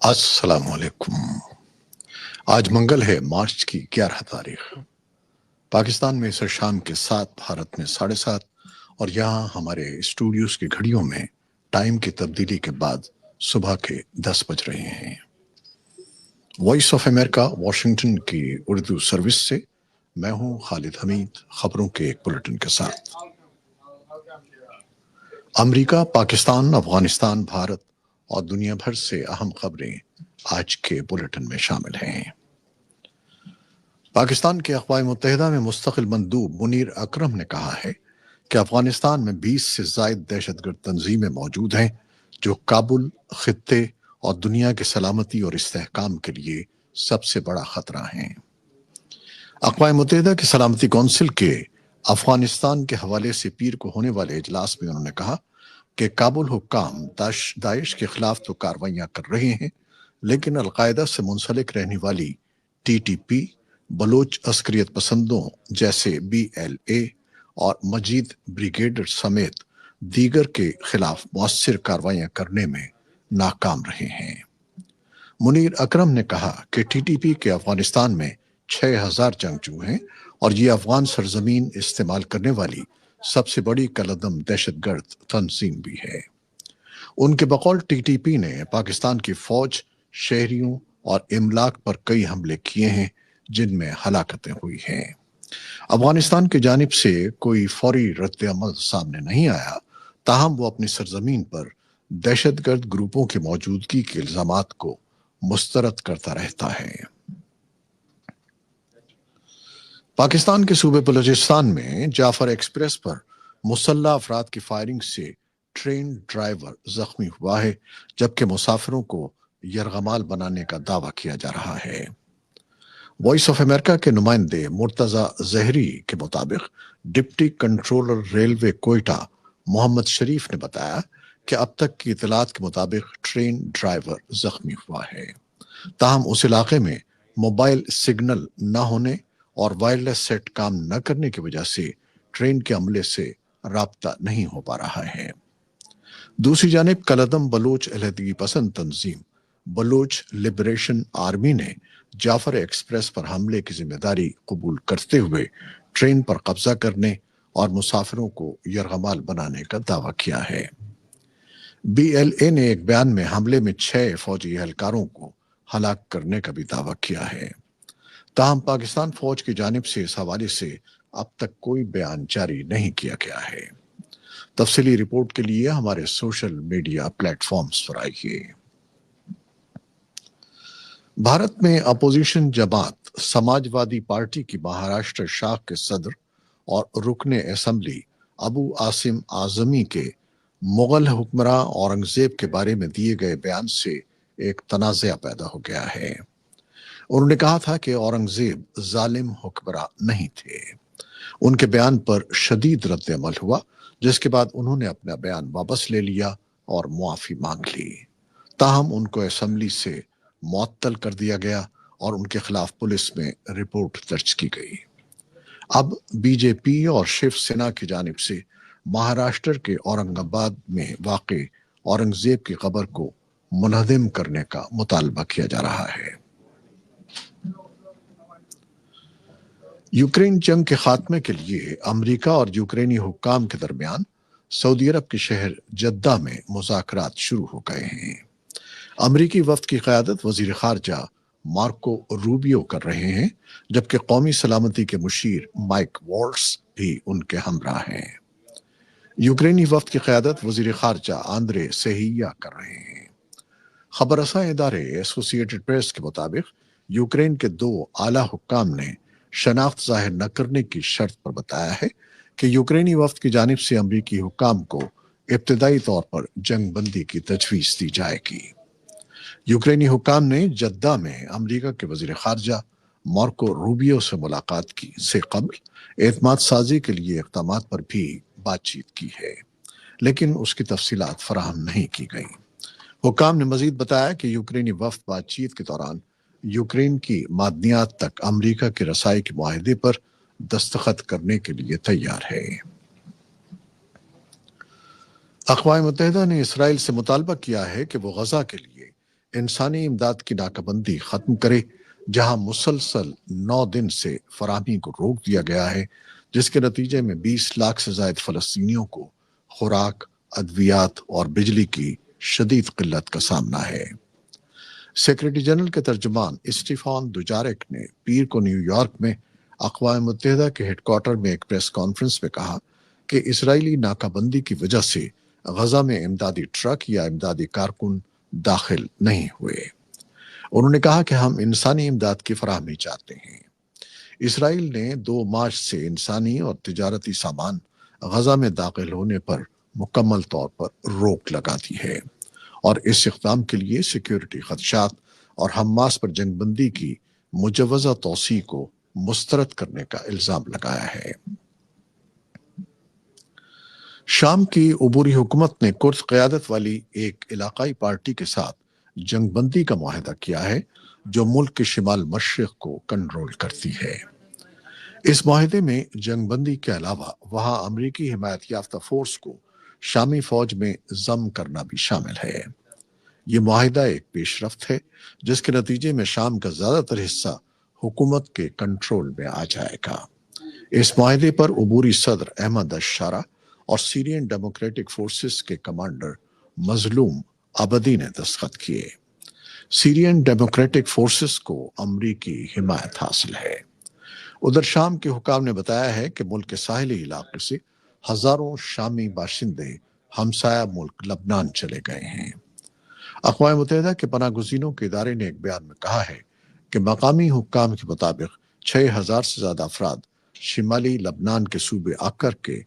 अस्सलाम वालेकुम। आज मंगल है, मार्च की 11 तारीख। पाकिस्तान में इस शाम के 7, भारत में 7:30 और यहाँ हमारे स्टूडियोज की घड़ियों में टाइम की तब्दीली के बाद सुबह के 10 बज रहे हैं। वॉइस ऑफ अमेरिका वाशिंगटन की उर्दू सर्विस से मैं हूँ खालिद हमीद, खबरों के एक बुलेटिन के साथ। अमेरिका, पाकिस्तान, अफगानिस्तान, भारत और दुनिया भर से अहम खबरें आज के बुलेटिन में शामिल हैं। पाकिस्तान के अक़वाम मुत्तहिदा में मुस्तक़िल मंदूब मुनीर अकरम ने कहा है कि अफगानिस्तान में 20 से ज़ायद दहशतगर्द तंजीमें मौजूद हैं जो काबुल, खित्ते और दुनिया की सलामती और इस्तेहकाम के लिए सबसे बड़ा खतरा हैं। अक़वाम मुत्तहिदा की सलामती कौंसिल के अफगानिस्तान के हवाले से पीर को होने वाले इजलास में उन्होंने कहा कि काबुल हुक्काम दाइश के खिलाफ तो कार्रवाइयाँ कर रहे हैं, लेकिन अलकायदा से मुंसलिक रहने वाली TTP, बलोच अस्करियत पसंदों जैसे BLA और मजीद ब्रिगेड समेत दीगर के खिलाफ मौसर कार्रवाइयाँ करने में नाकाम रहे हैं। मुनीर अकरम ने कहा कि TTP के अफगानिस्तान में 6000 जंगजू हैं और ये अफगान सरजमीन इस्तेमाल करने वाली सबसे बड़ी कलदम दहशतगर्द तंजीम भी है। उनके बकौल TTP ने पाकिस्तान की फौज, शहरियों और इमलाक पर कई हमले किए हैं जिनमें हलाकतें हुई हैं। अफगानिस्तान की जानिब से कोई फौरी रद्द-ए-अमल सामने नहीं आया, ताहम वो अपनी सरजमीन पर दहशतगर्द ग्रुपों की मौजूदगी के इल्जामात को मुस्तरद करता रहता है। पाकिस्तान के सूबे बलूचिस्तान में जाफर एक्सप्रेस पर मुसल्लह अफराद की फायरिंग से ट्रेन ड्राइवर जख्मी हुआ है, जबकि मुसाफिरों को यरगमाल बनाने का दावा किया जा रहा है। वॉइस ऑफ अमेरिका के नुमाइंदे मुर्तजा जहरी के मुताबिक deputy controller railway Quetta Mohammad Sharif ने बताया कि अब तक की इतलात के मुताबिक ट्रेन ड्राइवर जख्मी हुआ है, ताहम उस इलाके में मोबाइल सिग्नल न होने और वायरलेस सेट काम न करने की वजह से ट्रेन के अमले से राब्ता नहीं हो पा रहा है। दूसरी जानिब कलदम बलोच अलहदगी पसंद तंजीम बलोच लिबरेशन आर्मी ने जाफर एक्सप्रेस पर हमले की जिम्मेदारी कबूल करते हुए ट्रेन पर कब्जा करने और मुसाफिरों को यरगमाल बनाने का दावा किया है। BLA ने एक बयान में हमले में 6 फौजी एहलकारों को हलाक करने का भी दावा किया है, ताहम पाकिस्तान फौज की जानिब से इस हवाले से अब तक कोई बयान जारी नहीं किया गया है। तफसीली रिपोर्ट के लिए हमारे सोशल मीडिया प्लेटफॉर्म्स पर आइए। भारत में अपोजिशन जमात समाजवादी पार्टी की महाराष्ट्र शाख के सदर और रुकने असेंबली अबू आसिम आजमी के मुगल हुक्मरां औरंगजेब के बारे में दिए गए बयान से एक तनाज़ा पैदा हो गया है। उन्होंने कहा था कि औरंगजेब जालिम हुक्मरां नहीं थे। उनके बयान पर शदीद रद्द अमल हुआ, जिसके बाद उन्होंने अपना बयान वापस ले लिया और मुआफ़ी मांग ली, ताहम उनको असेंबली से मुअत्तल कर दिया गया और उनके खिलाफ पुलिस में रिपोर्ट दर्ज की गई। अब BJP और शिवसेना की जानिब से महाराष्ट्र के औरंगाबाद में वाक़े औरंगजेब की कब्र को मुनहदिम करने का मुतालबा किया जा रहा है। यूक्रेन जंग के खात्मे के लिए अमेरिका और यूक्रेनी हुक्काम के दरमियान सऊदी अरब के शहर जद्दा में मुज़ाकरात शुरू हो गए हैं। अमरीकी वफ्द की क़यादत वज़ीर ख़ारजा मार्को रूबियो कर रहे हैं, जबकि कौमी सलामती के मुशीर माइक वॉल्ट्स भी उनके हमरा हैं। यूक्रेनी वफ्द की क़यादत वज़ीर ख़ारजा आंद्रे सेहिया कर रहे हैं। खबर रसां इदारे एसोसिएटेड प्रेस के मुताबिक यूक्रेन के 2 आला हुक्काम ने शनाख्त जाहिर न करने की शर्त पर बताया है कि यूक्रेनी वफ्द की जानिब से अमरीकी हुक्काम को इब्तदाई तौर पर जंग बंदी की तजवीज़ दी जाएगी। यूक्रेनी हुक्काम ने जद्दा में अमेरिका के वज़ीर ख़ारजा मार्को रूबियो से मुलाकात की से कबल एतमाद साजी के लिए इक़दामात पर भी बातचीत की है, लेकिन उसकी तफसीलात फराहम नहीं की गई। हुक्काम ने मजीद बताया कि यूक्रेनी वफ्द बातचीत के दौरान यूक्रेन की मादनियात तक अमेरिका के रसाई के मुआहदे पर दस्तखत करने के लिए तैयार है। अक़वाम मुत्तहिदा ने इसराइल से मुतालबा किया है कि वो गजा के लिए इंसानी इमदाद की नाकाबंदी खत्म करे, जहां मुसलसल 9 दिन से फराहमी को रोक दिया गया है, जिसके नतीजे में 20 लाख से ज्यादा फलस्तीनियों को खुराक, अद्वियात और बिजली की शदीद किल्लत का सामना है। सेक्रेटरी जनरल के तर्जुमान स्टीफान दुजारिक ने पीर को न्यूयॉर्क में अक़वाम मुत्तहिदा के हेडक्वार्टर में एक प्रेस कॉन्फ्रेंस में कहा कि इसराइली नाकाबंदी की वजह से गजा में इमदादी ट्रक या इमदादी कारकुन दाखिल नहीं हुए। उन्होंने कहा कि हम इंसानी इमदाद की फराहमी चाहते हैं। इसराइल ने 2 मार्च से इंसानी और तिजारती सामान गजा में दाखिल होने पर मुकम्मल तौर पर रोक लगा दी है और इस इक़दाम के लिए सिक्योरिटी खदशात और हमास पर जंगबंदी की मुजवज़ा तौसी को मुस्तरद करने का इल्ज़ाम लगाया है। शाम की उबूरी हुकूमत ने कुर्द क़यादत वाली एक इलाकाई पार्टी के साथ जंगबंदी का मुआहदा किया है, जो मुल्क के शिमाल मशरिक़ को कंट्रोल करती है। इस मुआहदे में जंगबंदी के अलावा वहां अमरीकी हिमायत याफ्ता फोर्स को शामी फौज में जम करना भी शामिल है। ये मुआहिदा एक पेशरफ्त है, जिसके नतीजे में शाम का ज्यादातर हिस्सा हुकूमत के कंट्रोल में आ जाएगा। इस मुआहिदे पर उबूरी सदर अहमद अश-शारा और सीरियन डेमोक्रेटिक फोर्सेस के कमांडर मजलूम अबदी ने दस्तखत किए। सीरियन डेमोक्रेटिक फोर्सेस को अमरीकी हिमायत हासिल है। उधर शाम के हुकाम ने बताया है कि मुल्क के साहिली इलाके से हजारों शामी बाशिंदे हमसाया मुल्क लबनान चले गए हैं। अक़वाम मुत्तहिदा के पनाहगज़ीनों के इदारे ने एक बयान में कहा है कि मकामी हुक्काम के मुताबिक 6,000 से ज्यादा अफराद शिमाली लबनान के सूबे अक्कर के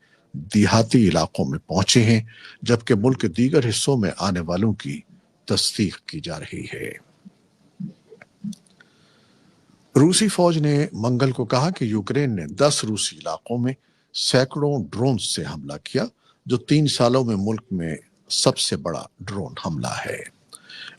देहाती इलाकों में पहुंचे हैं, जबकि मुल्क के दीगर हिस्सों में आने वालों की तस्दीक की जा रही है। रूसी फौज ने मंगल को कहा कि यूक्रेन ने 10 रूसी इलाकों में सैकड़ों ड्रोन से हमला किया, जो 3 सालों में मुल्क में सबसे बड़ा ड्रोन हमला है।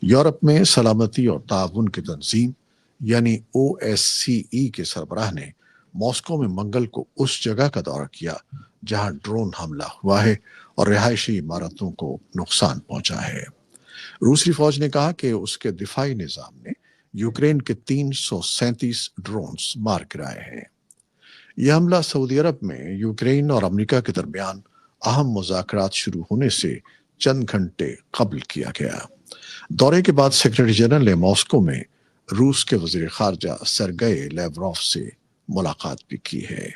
यूरोप में सलामती और ताउन की तंजीम यानी OSCE के सरबराह ने मॉस्को में मंगल को उस जगह का दौरा किया जहां ड्रोन हमला हुआ है और रिहायशी इमारतों को नुकसान पहुंचा है। रूसी फौज ने कहा कि उसके दिफाई निजाम ने यूक्रेन के 337 ड्रोन्स मार गिराए हैं। यह हमला सऊदी अरब में यूक्रेन और अमेरिका के दरमियान अहम मुज़ाकरात शुरू होने से चंद घंटे कबल किया गया। दौरे के बाद सेक्रेटरी जनरल ने मॉस्को में रूस के वजीर खारजा सरगेई लेवरोव से मुलाकात भी की है।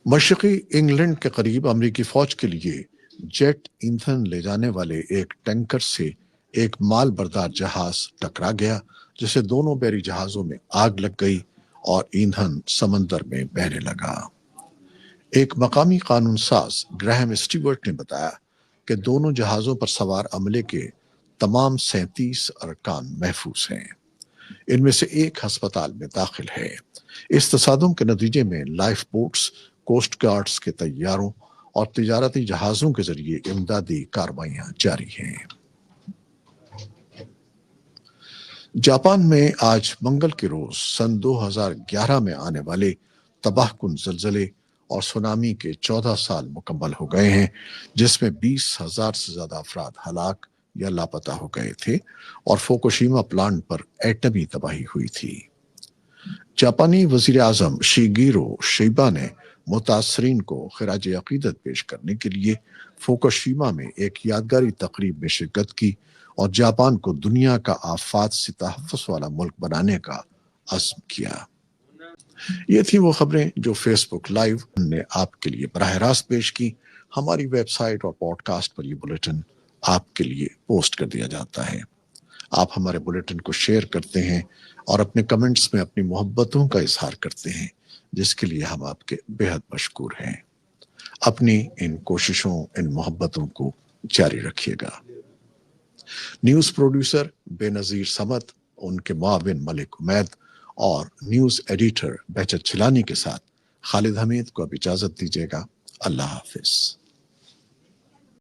मशरकी इंग्लैंड के करीब अमेरिकी फौज के लिए जेट ईंधन ले जाने वाले एक टैंकर से एक माल बरदार जहाज टकरा गया, जिससे दोनों बहरी जहाजों में आग लग गई और ईंधन समंदर में बहने लगा। एक मकामी कानून साज ग्राहम स्टीवर्ट ने बताया कि दोनों जहाजों पर सवार अमले के तमाम 37 अरकान महफूज हैं। इनमें से एक अस्पताल में दाखिल है। इस तसादुम के नतीजे में लाइफ बोट्स, कोस्ट गार्ड्स के तैयारों और तिजारती जहाजों के जरिए इमदादी कार्रवाइयां जारी हैं। जापान में आज मंगल के रोज सन 2011 में आने वाले तबाहकुन ज़लज़ले और सुनामी के 14 साल मुकम्मल हो गए हैं, जिसमें 20,000 से ज्यादा अफराद हलाक या लापता हो गए थे और फुकुशिमा प्लांट पर एटमी तबाही हुई थी। जापानी वजीर आजम शिगेरो शिबा ने मुतासरीन को खिराज अकीदत पेश करने के लिए फुकुशिमा में एक यादगारी तकरीब में शिरकत की और जापान को दुनिया का आफात से तहफ़्फ़ुज़ वाला मुल्क बनाने का अज़्म किया। ये थी वो खबरें जो फेसबुक लाइव ने आपके लिए बराह रास्त पेश की। हमारी वेबसाइट और पॉडकास्ट पर ये बुलेटिन आपके लिए पोस्ट कर दिया जाता है। आप हमारे बुलेटिन को शेयर करते हैं और अपने कमेंट्स में अपनी मोहब्बतों का इजहार करते हैं, जिसके लिए हम आपके बेहद मशकूर हैं। अपनी इन कोशिशों, इन मोहब्बतों को जारी रखिएगा। न्यूज प्रोड्यूसर बेनजीर समत, उनके मुआविन मलिक उमैद और न्यूज एडिटर बहजत छिलानी के साथ खालिद हमीद को अब इजाजत दीजिएगा। अल्लाह हाफिज।